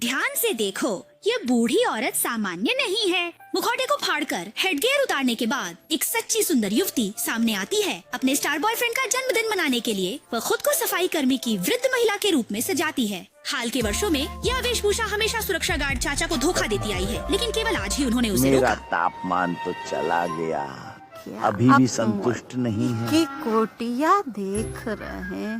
ध्यान से देखो, ये बूढ़ी औरत सामान्य नहीं है। मुखौटे को फाड़कर हेडगियर उतारने के बाद एक सच्ची सुंदर युवती सामने आती है। अपने स्टार बॉयफ्रेंड का जन्मदिन मनाने के लिए वह खुद को सफाई कर्मी की वृद्ध महिला के रूप में सजाती है। हाल के वर्षों में यह वेशभूषा हमेशा सुरक्षा गार्ड चाचा को धोखा देती आई है, लेकिन केवल आज ही उन्होंने उसे मेरा रोका। तापमान तो चला गया, अभी भी संतुष्ट नहीं है। की कोटिया देख रहे हैं।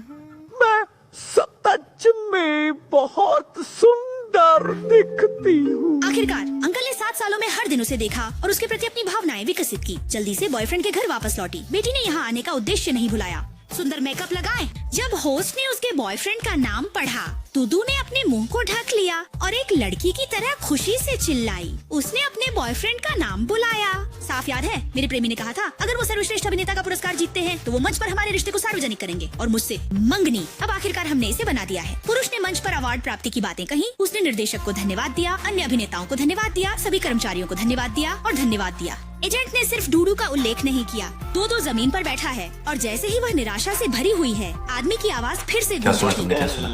मैं सच में बहुत सुंदर दिखती हूँ। आखिरकार अंकल ने 7 सालों में हर दिन उसे देखा और उसके प्रति अपनी भावनाएं विकसित की। जल्दी से बॉयफ्रेंड के घर वापस लौटी। बेटी ने यहाँ आने का उद्देश्य नहीं भुलाया। सुंदर मेकअप लगाए। जब होस्ट ने उसके बॉयफ्रेंड का नाम पढ़ा, दुदू ने अपने मुंह को ढक लिया और एक लड़की की तरह खुशी से चिल्लाई। उसने अपने बॉयफ्रेंड का नाम बुलाया। साफ याद है, मेरे प्रेमी ने कहा था, अगर वो सर्वश्रेष्ठ अभिनेता का पुरस्कार जीतते हैं तो वो मंच पर हमारे रिश्ते को सार्वजनिक करेंगे और मुझसे मंगनी। अब आखिरकार हमने इसे बना दिया है। पुरुष ने मंच पर अवार्ड प्राप्ति की बातें कही। उसने निर्देशक को धन्यवाद दिया, अन्य अभिनेताओं को धन्यवाद दिया, सभी कर्मचारियों को धन्यवाद दिया और धन्यवाद दिया। एजेंट ने सिर्फ डूडू का उल्लेख नहीं किया। दो जमीन पर बैठा है और जैसे ही वह निराशा से भरी हुई है, आदमी की आवाज फिर से क्या सुना? तुमने क्या सुना?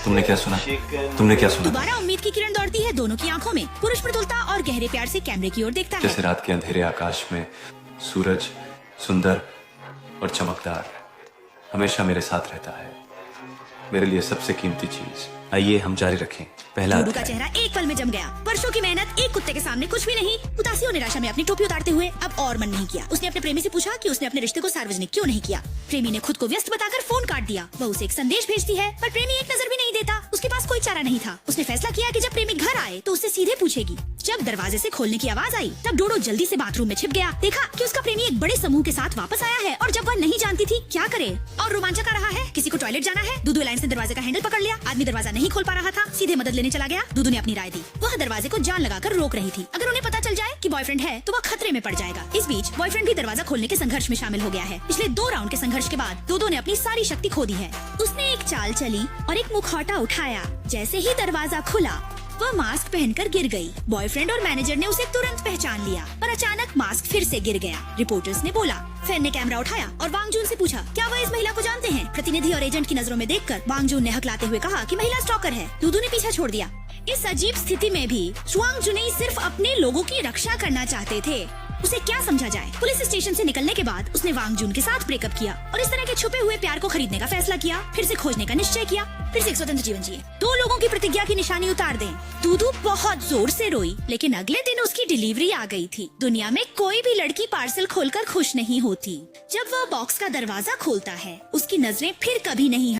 तुमने क्या सुना? तुमने क्या सुना? दोबारा उम्मीद की किरण दौड़ती है दोनों की आंखों में। पुरुष मृदुलता और गहरे प्यार से कैमरे की ओर देखता है। जैसे रात के अंधेरे आकाश में सूरज सुंदर और चमकदार हमेशा मेरे साथ रहता है, मेरे लिए सबसे कीमती चीज। आइए हम जारी रखें। पहला डूडू का चेहरा एक पल में जम गया। वर्षों की मेहनत एक कुत्ते के सामने कुछ भी नहीं। उदासी और निराशा में अपनी टोपी उतारते हुए अब और मन नहीं किया। उसने अपने प्रेमी से पूछा कि उसने अपने रिश्ते को सार्वजनिक क्यों नहीं किया। प्रेमी ने खुद को व्यस्त बताकर फोन काट दिया। वह उसे एक संदेश भेजती है, पर प्रेमी एक नजर भी नहीं देता। उसके पास कोई चारा नहीं था। उसने फैसला किया कि जब प्रेमी घर आए तो उससे सीधे पूछेगी। जब दरवाजे से खोलने की आवाज आई, तब डूडू जल्दी से बाथरूम में छिप गया। देखा कि उसका प्रेमी एक बड़े समूह के साथ वापस आया है और जब वह नहीं जानती थी क्या करे और रोमांचक आ रहा है। किसी को टॉयलेट जाना है। दुदू एलायंस ने दरवाजे का हैंडल पकड़ लिया। आदमी दरवाजा नहीं खोल पा रहा था, सीधे मदद लेने चला गया। दुदू ने अपनी राय दी। वह दरवाजे को जान लगाकर रोक रही थी। अगर उन्हें पता चल जाए कि बॉयफ्रेंड है तो वह खतरे में पड़ जाएगा। इस बीच बॉयफ्रेंड भी दरवाजा खोलने के संघर्ष में शामिल हो गया है। पिछले 2 राउंड के संघर्ष के बाद दुदू ने अपनी सारी शक्ति खो दी है। उसने एक चाल चली और एक मुखौटा उठाया। जैसे ही दरवाजा खुला, वह मास्क पहनकर गिर गई। बॉयफ्रेंड और मैनेजर ने उसे तुरंत पहचान लिया, पर अचानक मास्क फिर से गिर गया। रिपोर्टर्स ने बोला। फैन ने कैमरा उठाया और वांगजून से पूछा, क्या वह इस महिला को जानते हैं? प्रतिनिधि और एजेंट की नजरों में देखकर वांगजून ने हकलाते हुए कहा कि महिला स्टॉकर है। दुदू ने पीछा छोड़ दिया। इस अजीब स्थिति में भी जुआंग सिर्फ अपने लोगों की रक्षा करना चाहते थे। उसे क्या समझा जाए? पुलिस स्टेशन से निकलने के बाद उसने वांगजून के साथ ब्रेकअप किया और इस तरह के छुपे हुए प्यार को खरीदने का फैसला किया। फिर से खोजने का निश्चय किया, फिर से एक स्वतंत्र जीवन जिए। 2 लोगों की प्रतिज्ञा की निशानी उतार दें। दुदू बहुत जोर से रोई, लेकिन अगले दिन उसकी डिलीवरी आ गई थी। दुनिया में कोई भी लड़की पार्सल खोलकर खुश नहीं होती। जब वह बॉक्स का दरवाजा खोलता है, उसकी नजरें फिर कभी नहीं